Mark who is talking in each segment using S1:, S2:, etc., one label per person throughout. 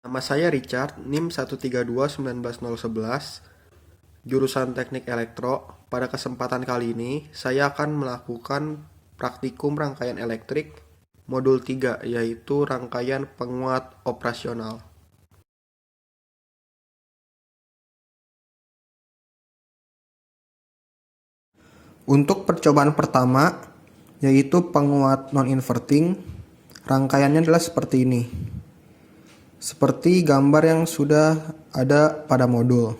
S1: Nama saya Richard, NIM 132190111, jurusan Teknik Elektro. Pada kesempatan kali ini, saya akan melakukan praktikum rangkaian elektrik modul 3, yaitu rangkaian penguat operasional. Untuk percobaan pertama, yaitu penguat non-inverting, rangkaiannya adalah seperti ini. Seperti gambar yang sudah ada pada modul.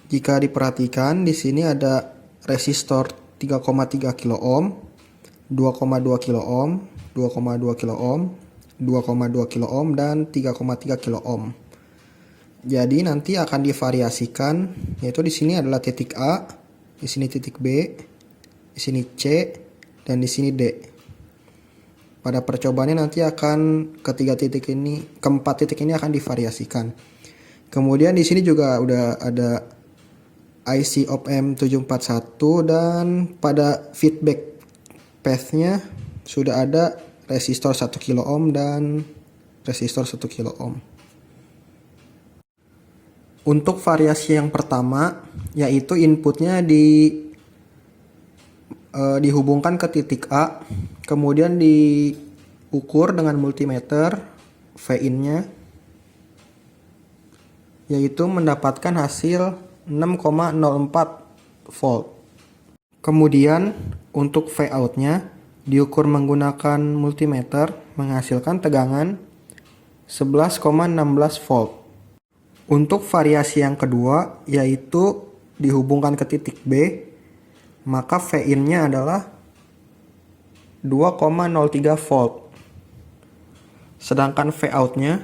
S1: Jika diperhatikan, di sini ada resistor 3,3 kilo ohm, 2,2 kilo ohm, 2,2 kilo ohm, 2,2 kilo ohm, dan 3,3 kilo ohm. Jadi nanti akan divariasikan, yaitu di sini adalah titik A, di sini titik B, di sini C, dan di sini D. Pada percobaannya nanti akan keempat titik ini akan divariasikan. Kemudian di sini juga udah ada IC op-amp 741 dan pada feedback path-nya sudah ada resistor 1 kilo ohm dan resistor 1 kilo ohm. Untuk variasi yang pertama, yaitu inputnya dihubungkan ke titik A, kemudian diukur dengan multimeter V-in-nya, yaitu mendapatkan hasil 6,04 volt. Kemudian untuk V-out-nya diukur menggunakan multimeter, menghasilkan tegangan 11,16 volt. Untuk variasi yang kedua, yaitu dihubungkan ke titik B, maka V-in-nya adalah 2,03 volt. Sedangkan V-out-nya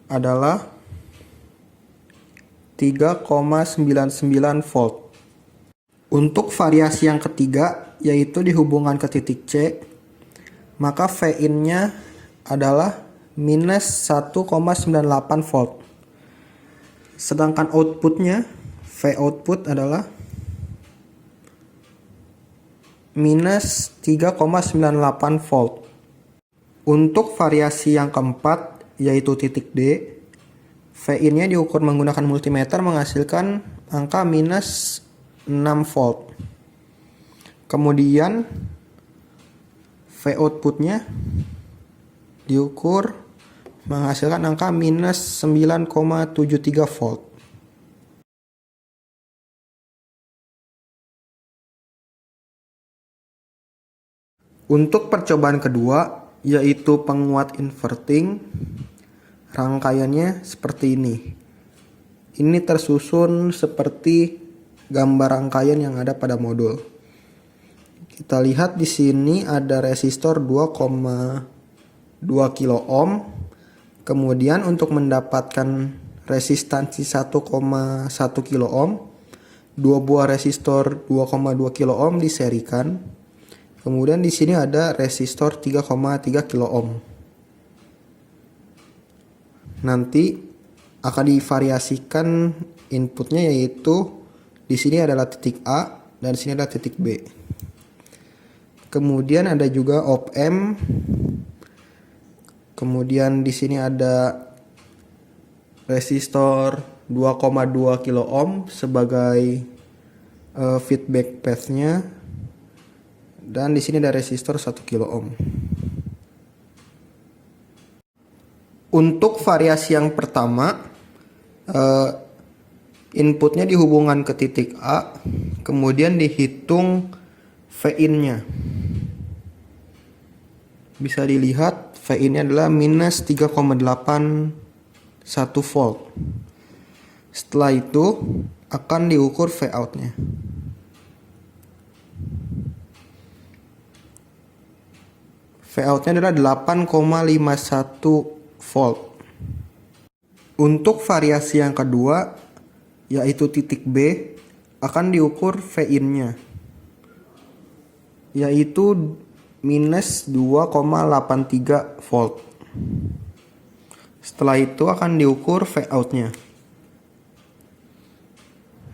S1: adalah 3,99 volt. Untuk variasi yang ketiga, yaitu dihubungkan ke titik C, maka V-in-nya adalah minus 1,98 volt. Sedangkan outputnya, V-output adalah minus 3,98 volt. Untuk variasi yang keempat, yaitu titik D, V-in-nya diukur menggunakan multimeter menghasilkan angka minus 6 volt. Kemudian V-outputnya diukur menghasilkan angka minus 9,73 volt. Untuk percobaan kedua, yaitu penguat inverting, rangkaiannya seperti ini. Ini tersusun seperti gambar rangkaian yang ada pada modul. Kita lihat di sini ada resistor 2,2 kilo ohm. Kemudian untuk mendapatkan resistansi 1,1 kilo ohm, dua buah resistor 2,2 kilo ohm diserikan. Kemudian di sini ada resistor 3,3 kilo ohm. Nanti akan divariasikan inputnya, yaitu di sini adalah titik A dan di sini adalah titik B. Kemudian ada juga op-amp. Kemudian di sini ada resistor 2,2 kilo ohm sebagai feedback path-nya, dan di sini ada resistor 1 kilo ohm. Untuk variasi yang pertama, inputnya dihubungkan ke titik A, kemudian dihitung V-in-nya. Bisa dilihat V-in-nya adalah minus 3,81 volt. Setelah itu akan diukur V-out-nya. V-out-nya adalah 8,51 volt. Untuk variasi yang kedua, yaitu titik B, akan diukur V-in-nya, yaitu minus 2,83 volt. Setelah itu akan diukur V-out-nya,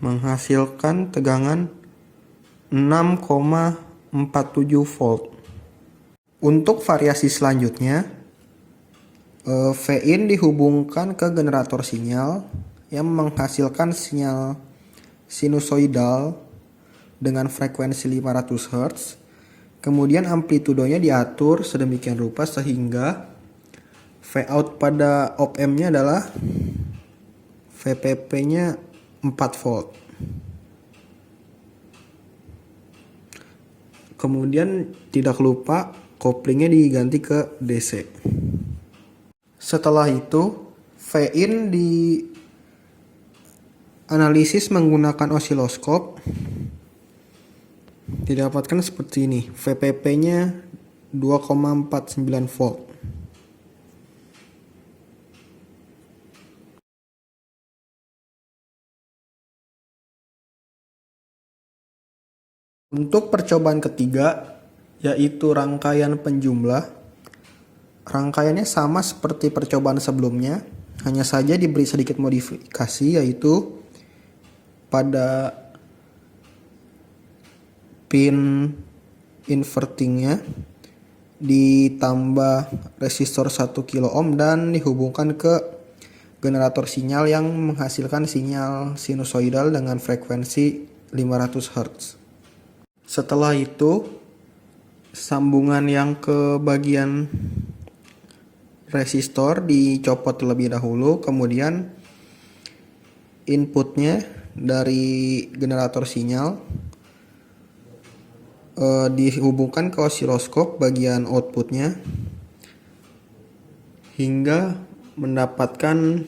S1: menghasilkan tegangan 6,47 volt. Untuk variasi selanjutnya, Vin dihubungkan ke generator sinyal yang menghasilkan sinyal sinusoidal dengan frekuensi 500 Hz. Kemudian amplitudonya diatur sedemikian rupa sehingga Vout pada op-amp-nya adalah VPP-nya 4 volt. Kemudian tidak lupa koplingnya diganti ke DC. Setelah itu, Vin dianalisis menggunakan osiloskop. Didapatkan seperti ini. VPP-nya 2,49 volt. Untuk percobaan ketiga, yaitu rangkaian penjumlah. Rangkaiannya sama seperti percobaan sebelumnya, hanya saja diberi sedikit modifikasi, yaitu pada pin invertingnya ditambah resistor 1 kilo ohm dan dihubungkan ke generator sinyal yang menghasilkan sinyal sinusoidal dengan frekuensi 500 Hz. Setelah itu, sambungan yang ke bagian resistor dicopot terlebih dahulu, kemudian inputnya dari generator sinyal dihubungkan ke osiloskop bagian outputnya hingga mendapatkan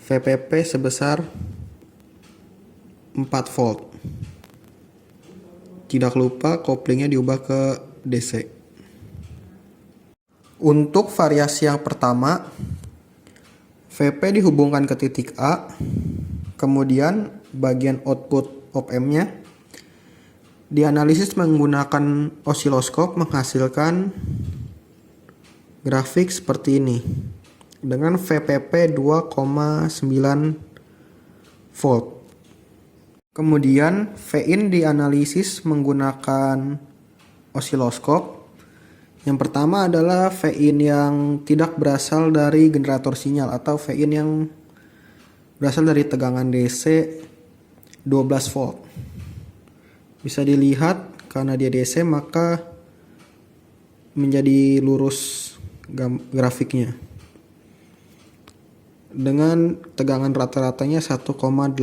S1: VPP sebesar 4 volt. Tidak lupa koplingnya diubah ke DC. Untuk variasi yang pertama, VP dihubungkan ke titik A, kemudian bagian output op-amp-nya dianalisis menggunakan osiloskop menghasilkan grafik seperti ini dengan VPP 2,9 volt. Kemudian Vin dianalisis menggunakan osiloskop. Yang pertama adalah Vin yang tidak berasal dari generator sinyal atau Vin yang berasal dari tegangan DC 12 volt. Bisa dilihat karena dia DC maka menjadi lurus grafiknya. Dengan tegangan rata-ratanya 1,85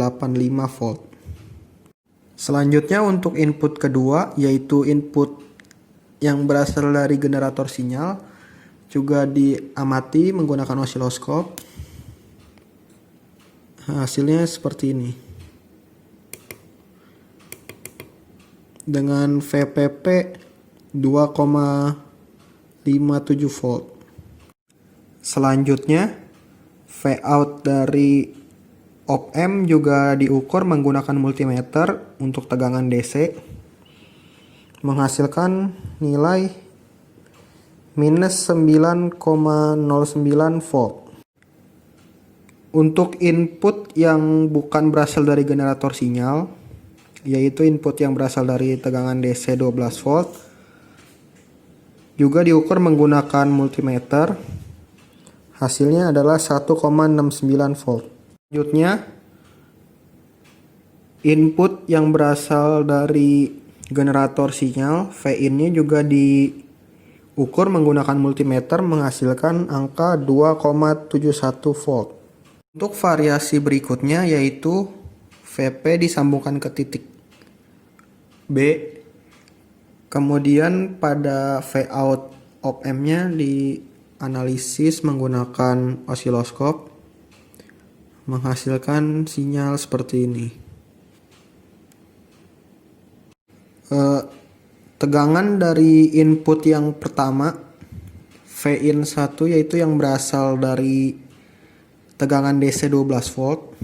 S1: volt. Selanjutnya untuk input kedua, yaitu input yang berasal dari generator sinyal, juga diamati menggunakan osiloskop. Hasilnya seperti ini. Dengan VPP 2,57 volt. Selanjutnya, Vout dari op-amp juga diukur menggunakan multimeter untuk tegangan DC, menghasilkan nilai minus 9,09 volt. Untuk input yang bukan berasal dari generator sinyal, yaitu input yang berasal dari tegangan DC 12 volt, juga diukur menggunakan multimeter. Hasilnya adalah 1,69 volt. Selanjutnya, input yang berasal dari generator sinyal, Vin-nya juga diukur menggunakan multimeter menghasilkan angka 2,71 volt. Untuk variasi berikutnya yaitu VP disambungkan ke titik B, kemudian pada Vout op-amp-nya dianalisis menggunakan osiloskop menghasilkan sinyal seperti ini. Tegangan dari input yang pertama Vin 1 yaitu yang berasal dari tegangan DC 12 volt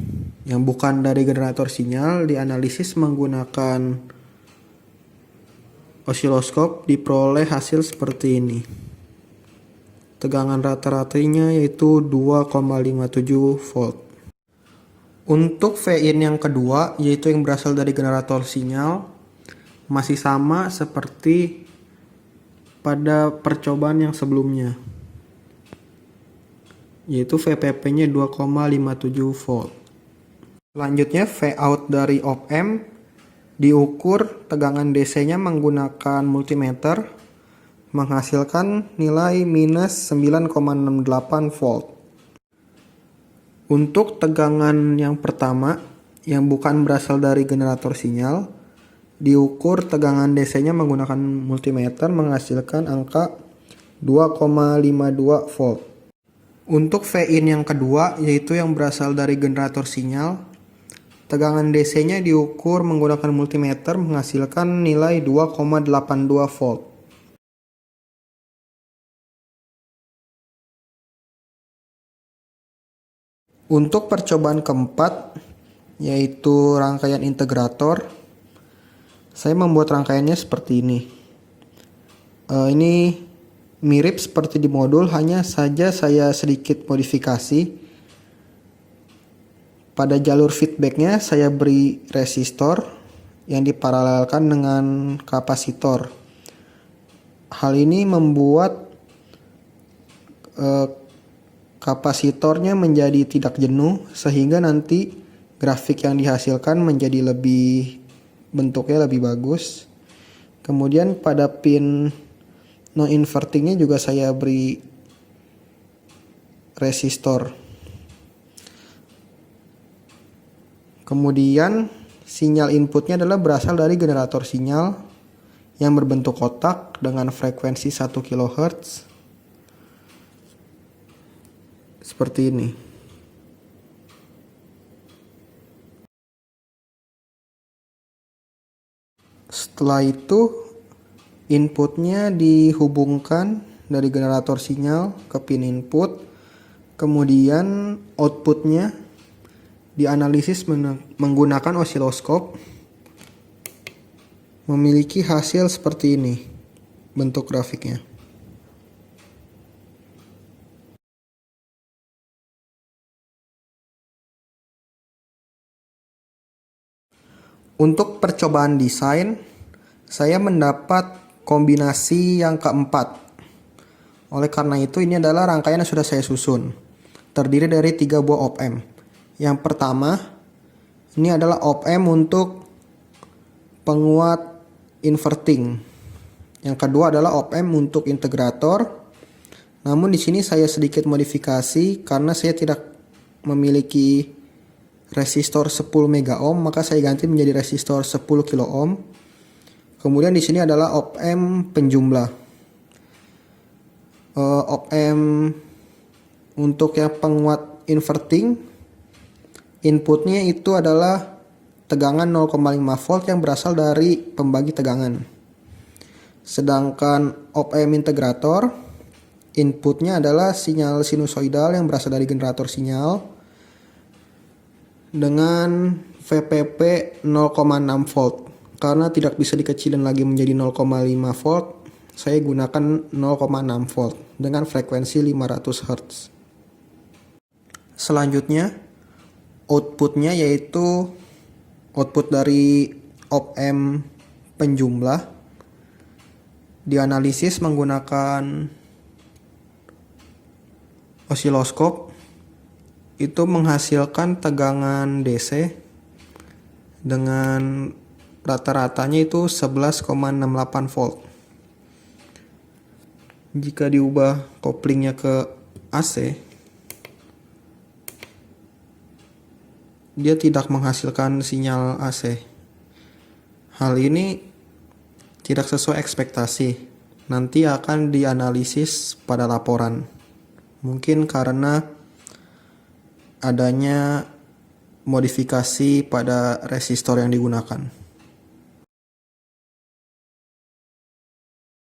S1: yang bukan dari generator sinyal dianalisis menggunakan osiloskop, diperoleh hasil seperti ini. Tegangan rata-ratanya yaitu 2,57 volt. Untuk Vin yang kedua, yaitu yang berasal dari generator sinyal, masih sama seperti pada percobaan yang sebelumnya, yaitu VPP-nya 2,57 volt. Selanjutnya Vout dari op-amp diukur tegangan DC-nya menggunakan multimeter, menghasilkan nilai minus 9,68 volt. Untuk tegangan yang pertama, yang bukan berasal dari generator sinyal, diukur tegangan DC-nya menggunakan multimeter, menghasilkan angka 2,52 volt. Untuk V-in yang kedua, yaitu yang berasal dari generator sinyal, tegangan DC-nya diukur menggunakan multimeter, menghasilkan nilai 2,82 volt. Untuk percobaan keempat, yaitu rangkaian integrator, saya membuat rangkaiannya seperti ini. Ini mirip seperti di modul, hanya saja saya sedikit modifikasi. Pada jalur feedbacknya saya beri resistor yang diparalelkan dengan kapasitor. Hal ini membuat kapasitornya menjadi tidak jenuh, sehingga nanti grafik yang dihasilkan menjadi bentuknya lebih bagus. Kemudian pada pin non invertingnya juga saya beri resistor. Kemudian sinyal inputnya adalah berasal dari generator sinyal yang berbentuk kotak dengan frekuensi 1 kHz. Seperti ini. Setelah itu inputnya dihubungkan dari generator sinyal ke pin input, kemudian outputnya dianalisis menggunakan osiloskop, memiliki hasil seperti ini bentuk grafiknya. Untuk percobaan desain, saya mendapat kombinasi yang keempat. Oleh karena itu, ini adalah rangkaian yang sudah saya susun. Terdiri dari 3 buah op-amp. Yang pertama, ini adalah op-amp untuk penguat inverting. Yang kedua adalah op-amp untuk integrator. Namun di sini saya sedikit modifikasi karena saya tidak memiliki resistor 10 mega ohm, maka saya ganti menjadi resistor 10 kilo ohm. Kemudian di sini adalah op-amp penjumlah. Op-amp untuk yang penguat inverting, inputnya itu adalah tegangan 0,5 volt yang berasal dari pembagi tegangan. Sedangkan op-amp integrator, inputnya adalah sinyal sinusoidal yang berasal dari generator sinyal dengan VPP 0,6 volt. Karena tidak bisa dikecilin lagi menjadi 0,5 volt, saya gunakan 0,6 volt dengan frekuensi 500 Hz. Selanjutnya, outputnya yaitu output dari op-amp penjumlah dianalisis menggunakan osiloskop. Itu menghasilkan tegangan DC dengan rata-ratanya itu 11,68 volt. Jika diubah koplingnya ke AC, dia tidak menghasilkan sinyal AC. Hal ini tidak sesuai ekspektasi. Nanti akan dianalisis pada laporan. Mungkin karena adanya modifikasi pada resistor yang digunakan.